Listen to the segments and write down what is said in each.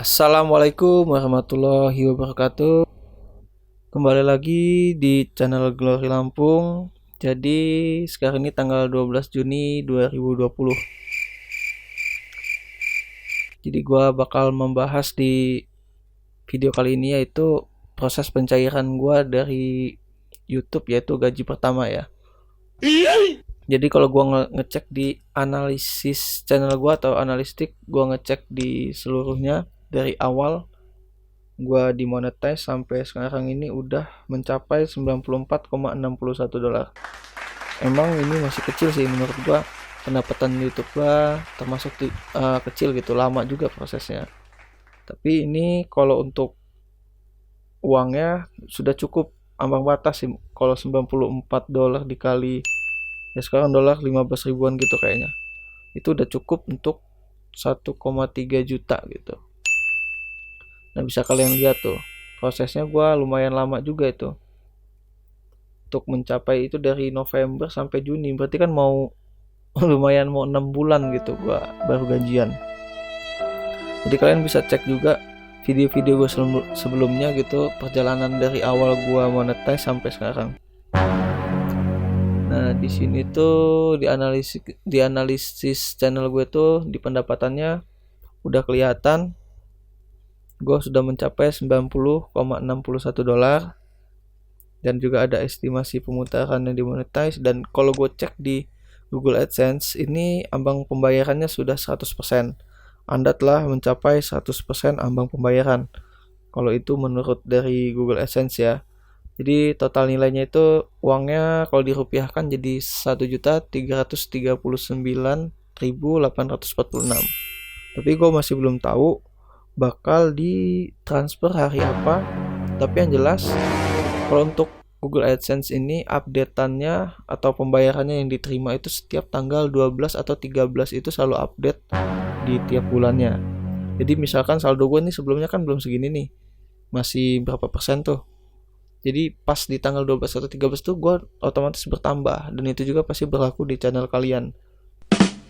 Assalamualaikum warahmatullahi wabarakatuh. Kembali lagi di channel Glory Lampung. Jadi sekarang ini tanggal 12 Juni 2020. Jadi gua bakal membahas di video kali ini yaitu proses pencairan gua dari YouTube, yaitu gaji pertama ya. Jadi kalau gua ngecek di analisis channel gua atau analistik, gua ngecek di seluruhnya dari awal gua dimonetize sampai sekarang ini udah mencapai 94,61 dolar. Emang ini masih kecil sih menurut gua. Pendapatan YouTube gua termasuk kecil gitu, lama juga prosesnya. Tapi ini kalau untuk uangnya sudah cukup ambang batas sih. Kalau 94 dolar dikali ya sekarang dolar 15 ribuan gitu kayaknya. Itu udah cukup untuk 1,3 juta gitu. Nah, bisa kalian lihat tuh, prosesnya gua lumayan lama juga itu. Untuk mencapai itu dari November sampai Juni, berarti kan mau lumayan mau 6 bulan gitu gua baru gajian. Jadi kalian bisa cek juga video-video gua sebelumnya gitu, perjalanan dari awal gua monetize sampai sekarang. Nah, di sini tuh di analisis channel gue tuh di pendapatannya udah kelihatan gue sudah mencapai 90,61 dolar, dan juga ada estimasi pemutaran yang dimonetize. Dan kalau gue cek di Google AdSense ini ambang pembayarannya sudah 100%. Anda telah mencapai 100% ambang pembayaran kalau itu menurut dari Google AdSense ya. Jadi total nilainya itu uangnya kalau dirupiahkan jadi 1.339.846. Tapi gue masih belum tahu bakal ditransfer hari apa. Tapi yang jelas kalau untuk Google AdSense ini updateannya atau pembayarannya yang diterima itu setiap tanggal 12 atau 13 itu selalu update di tiap bulannya. Jadi misalkan saldo gue nih sebelumnya kan belum segini nih, masih berapa persen tuh. Jadi pas di tanggal 12 atau 13 tuh gue otomatis bertambah, dan itu juga pasti berlaku di channel kalian.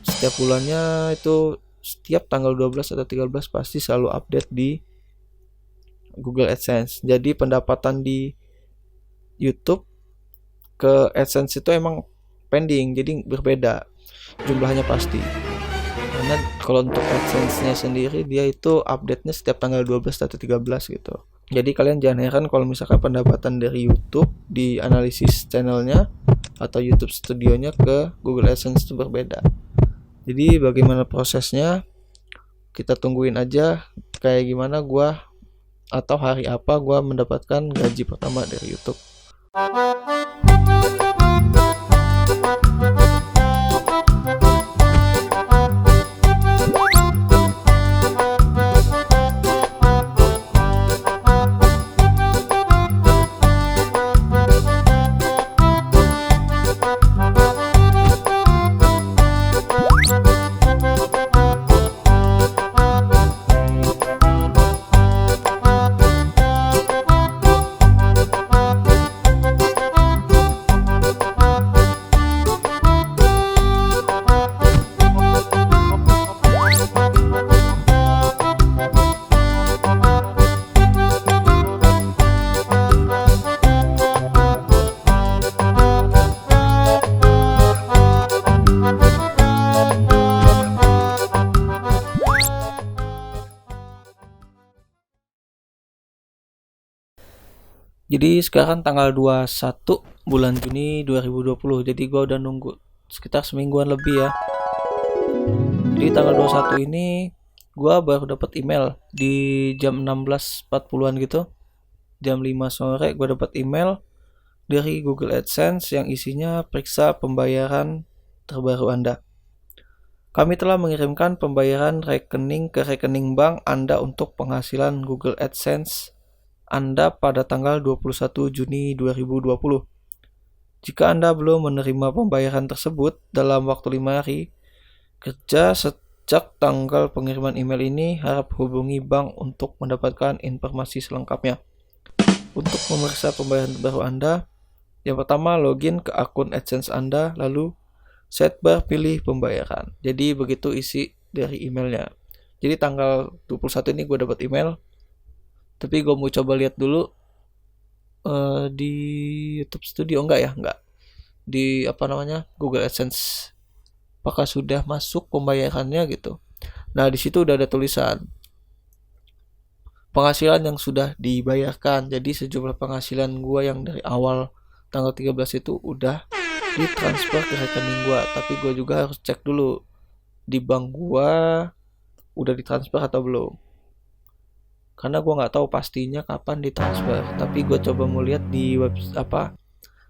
Setiap bulannya itu setiap tanggal 12 atau 13 pasti selalu update di Google AdSense. Jadi pendapatan di YouTube ke AdSense itu emang pending, jadi berbeda jumlahnya pasti. Karena kalau untuk AdSense-nya sendiri dia itu update-nya setiap tanggal 12 atau 13 gitu. Jadi kalian jangan heran kalau misalkan pendapatan dari YouTube di analisis channelnya atau YouTube studionya ke Google AdSense itu berbeda. Jadi bagaimana prosesnya, kita tungguin aja kayak gimana gua atau hari apa gua mendapatkan gaji pertama dari YouTube. Jadi sekarang tanggal 21 bulan Juni 2020. Jadi gua udah nunggu sekitar semingguan lebih ya. Di tanggal 21 ini gua baru dapat email di jam 16.40-an gitu. Jam 5 sore gua dapat email dari Google AdSense yang isinya periksa pembayaran terbaru Anda. Kami telah mengirimkan pembayaran rekening ke rekening bank Anda untuk penghasilan Google AdSense Anda pada tanggal 21 Juni 2020. Jika Anda belum menerima pembayaran tersebut dalam waktu 5 hari kerja sejak tanggal pengiriman email ini, harap hubungi bank untuk mendapatkan informasi selengkapnya. Untuk memeriksa pembayaran baru Anda, yang pertama login ke akun AdSense Anda, lalu setbar pilih pembayaran. Jadi begitu isi dari emailnya. Jadi tanggal 21 ini gue dapat email, tapi gue mau coba lihat dulu di YouTube Studio, enggak di Google AdSense, apakah sudah masuk pembayarannya gitu. Nah di situ udah ada tulisan penghasilan yang sudah dibayarkan. Jadi sejumlah penghasilan gue yang dari awal tanggal 13 itu udah ditransfer ke rekening gue, tapi gue juga harus cek dulu di bank gue udah ditransfer atau belum, karena gue nggak tahu pastinya kapan ditransfer. Tapi gue coba mau lihat di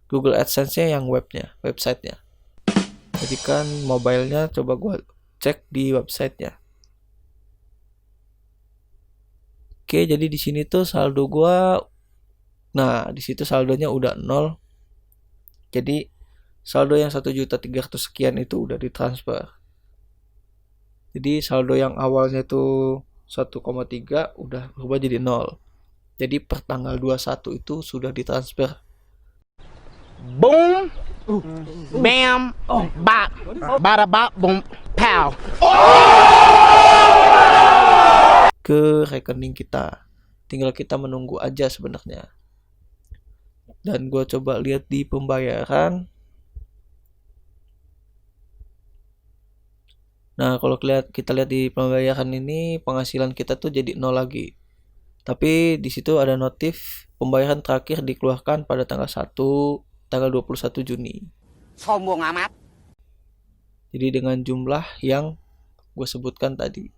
Google AdSense-nya yang websitenya. Jadi kan mobilenya coba gue cek di websitenya. Oke, jadi di sini tuh saldo gue, nah di situ saldonya udah 0. Jadi saldo yang 1.300.000 sekian itu udah ditransfer. Jadi saldo yang awalnya itu 1,3 udah berubah jadi 0. Jadi per tanggal 21 itu sudah ditransfer. Boom, bam, bop, bada bop, boom, pow. Ke rekening kita. Tinggal kita menunggu aja sebenarnya. Dan gue coba lihat di pembayaran. Nah, kalau kita lihat di pembayaran ini, penghasilan kita tuh jadi 0 lagi. Tapi di situ ada notif pembayaran terakhir dikeluarkan pada tanggal 21 Juni. Sombong amat. Jadi dengan jumlah yang gue sebutkan tadi.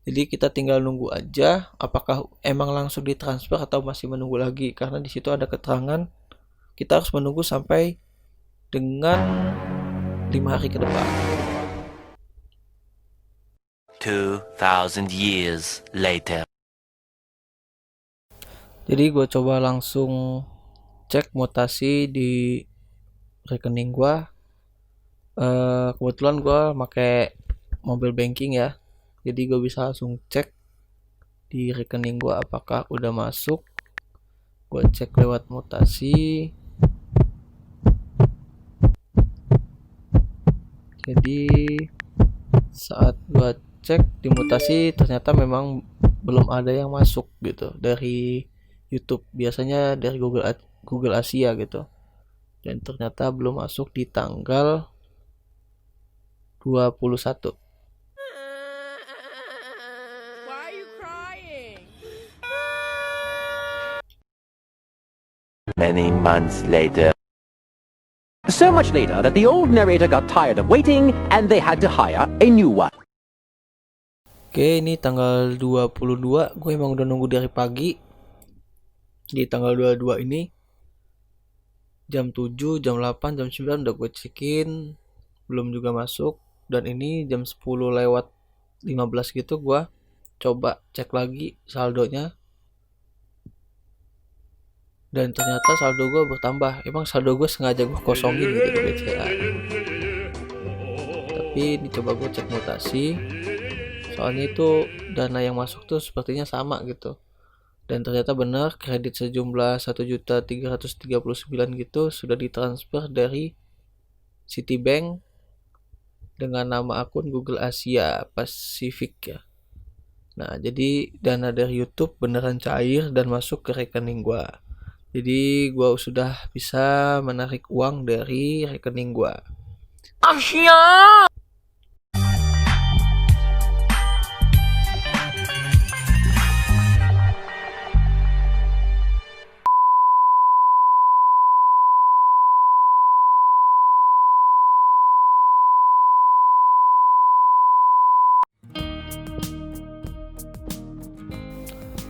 Jadi kita tinggal nunggu aja apakah emang langsung ditransfer atau masih menunggu lagi, karena di situ ada keterangan kita harus menunggu sampai dengan 5 hari ke depan. 2,000 years later. Jadi gue coba langsung cek mutasi di rekening gue. Kebetulan gue pakai mobile banking ya, jadi gue bisa langsung cek di rekening gue apakah udah masuk. Gue cek lewat mutasi. Jadi saat gue cek di mutasi ternyata memang belum ada yang masuk gitu dari YouTube, biasanya dari Google Asia gitu, dan ternyata belum masuk di tanggal 21. Why are you crying? Many months later. So much later that the old narrator got tired of waiting and they had to hire a new one. Oke, ini tanggal 22. Gue emang udah nunggu dari pagi. Di tanggal 22 ini jam 7, jam 8, jam 9 udah gue cekin, belum juga masuk. Dan ini jam 10 lewat 15 gitu gue coba cek lagi saldonya, dan ternyata saldo gue bertambah. Emang saldo gue sengaja gue kosongin gitu di BCA, tapi ini coba gue cek mutasi, soalnya itu dana yang masuk tuh sepertinya sama gitu. Dan ternyata benar, kredit sejumlah 1.339 gitu sudah ditransfer dari Citibank dengan nama akun Google Asia Pacific ya. Nah, jadi dana dari YouTube beneran cair dan masuk ke rekening gua. Jadi gua sudah bisa menarik uang dari rekening gua. Asia!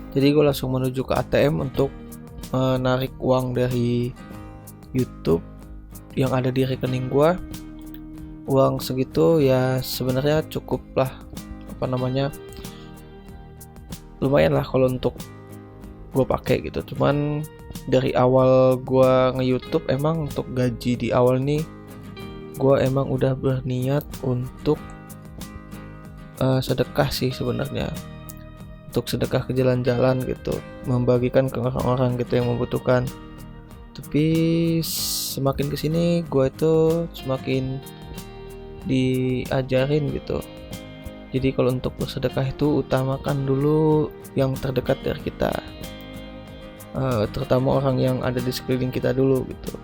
Jadi gue langsung menuju ke ATM untuk menarik uang dari YouTube yang ada di rekening gue. Uang segitu ya sebenarnya cukup lah, lumayan lah kalau untuk gue pakai gitu. Cuman dari awal gue nge-YouTube emang untuk gaji di awal nih gue emang udah berniat untuk sedekah sih sebenarnya, untuk sedekah ke jalan-jalan gitu, membagikan ke orang-orang gitu yang membutuhkan. Tapi semakin kesini gue itu semakin diajarin gitu Jadi kalau untuk bersedekah itu utamakan dulu yang terdekat dari kita, terutama orang yang ada di sekeliling kita dulu gitu.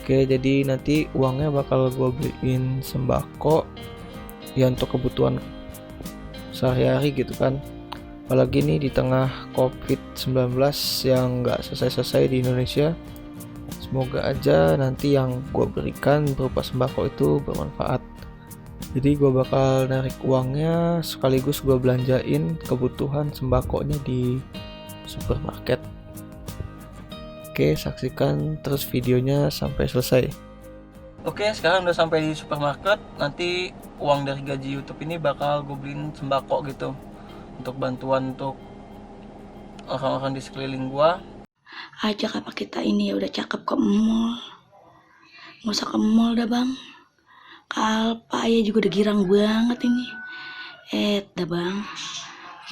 Oke, jadi nanti uangnya bakal gue beliin sembako ya untuk kebutuhan sehari-hari gitu kan. Apalagi nih di tengah COVID-19 yang nggak selesai-selesai di Indonesia. Semoga aja nanti yang gue berikan berupa sembako itu bermanfaat. Jadi gue bakal narik uangnya sekaligus gue belanjain kebutuhan sembakonya di supermarket. Oke, saksikan terus videonya sampai selesai. Oke, sekarang udah sampai di supermarket. Nanti uang dari gaji YouTube ini bakal gue beliin sembako gitu, untuk bantuan untuk orang-orang di sekeliling gue. Ajak apa kita ini ya udah cakep ke mall. Nggak usah ke mall dah bang. Kalpa ya juga udah girang banget ini. Dah bang,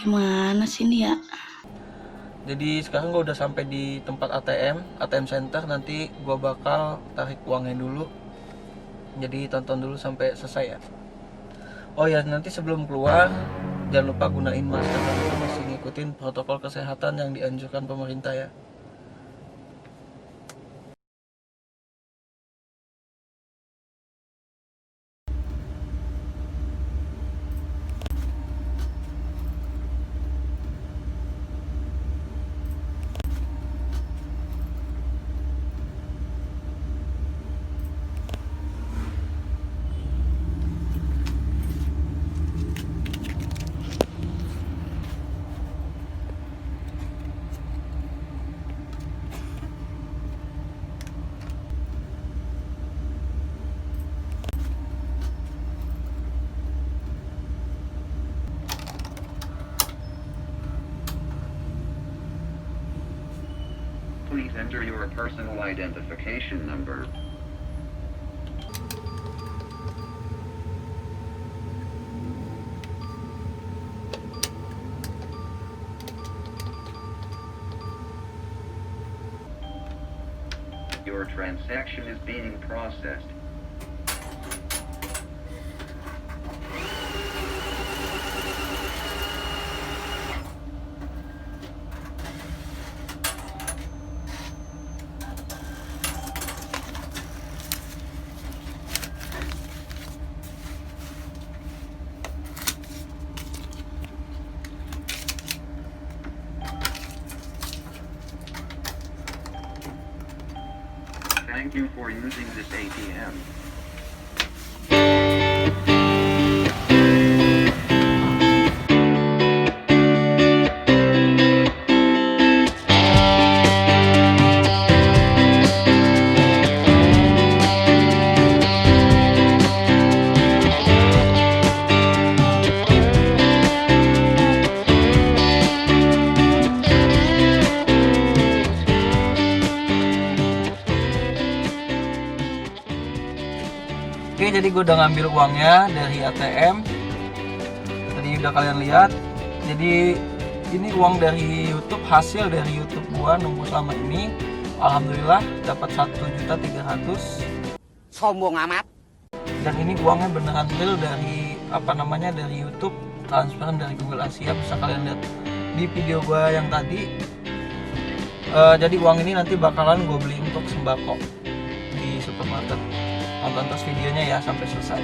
gimana sih ini ya? Jadi sekarang gue udah sampai di tempat ATM center. Nanti gue bakal tarik uangnya dulu. Jadi tonton dulu sampai selesai ya. Oh ya, nanti sebelum keluar jangan lupa gunain masker karena masih ngikutin protokol kesehatan yang dianjurkan pemerintah ya. Please enter your personal identification number. Your transaction is being processed. Thank you for using this ATM. Oke, jadi gue udah ngambil uangnya dari ATM. Tadi udah kalian lihat. Jadi ini uang dari YouTube, hasil dari YouTube gua nunggu selama ini. Alhamdulillah dapat 1.300.000. Sombong amat. Dan ini uangnya beneran real dari dari YouTube, transferan dari Google Asia. Bisa kalian lihat di video gua yang tadi. Jadi uang ini nanti bakalan gue beli untuk sembako di supermarket. Tonton terus videonya ya sampai selesai.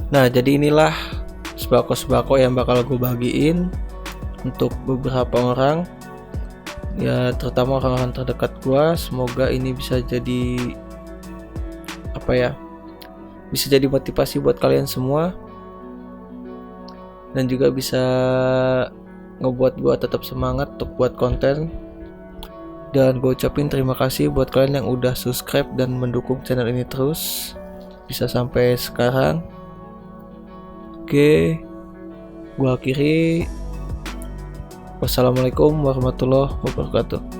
Nah, jadi inilah sembako-sembako yang bakal gue bagiin untuk beberapa orang, ya terutama orang-orang terdekat gue. Semoga ini bisa jadi bisa jadi motivasi buat kalian semua, dan juga bisa ngebuat gue tetap semangat untuk buat konten. Dan gue ucapin terima kasih buat kalian yang udah subscribe dan mendukung channel ini terus bisa sampai sekarang. Oke, gue akhiri. Wassalamualaikum warahmatullahi wabarakatuh.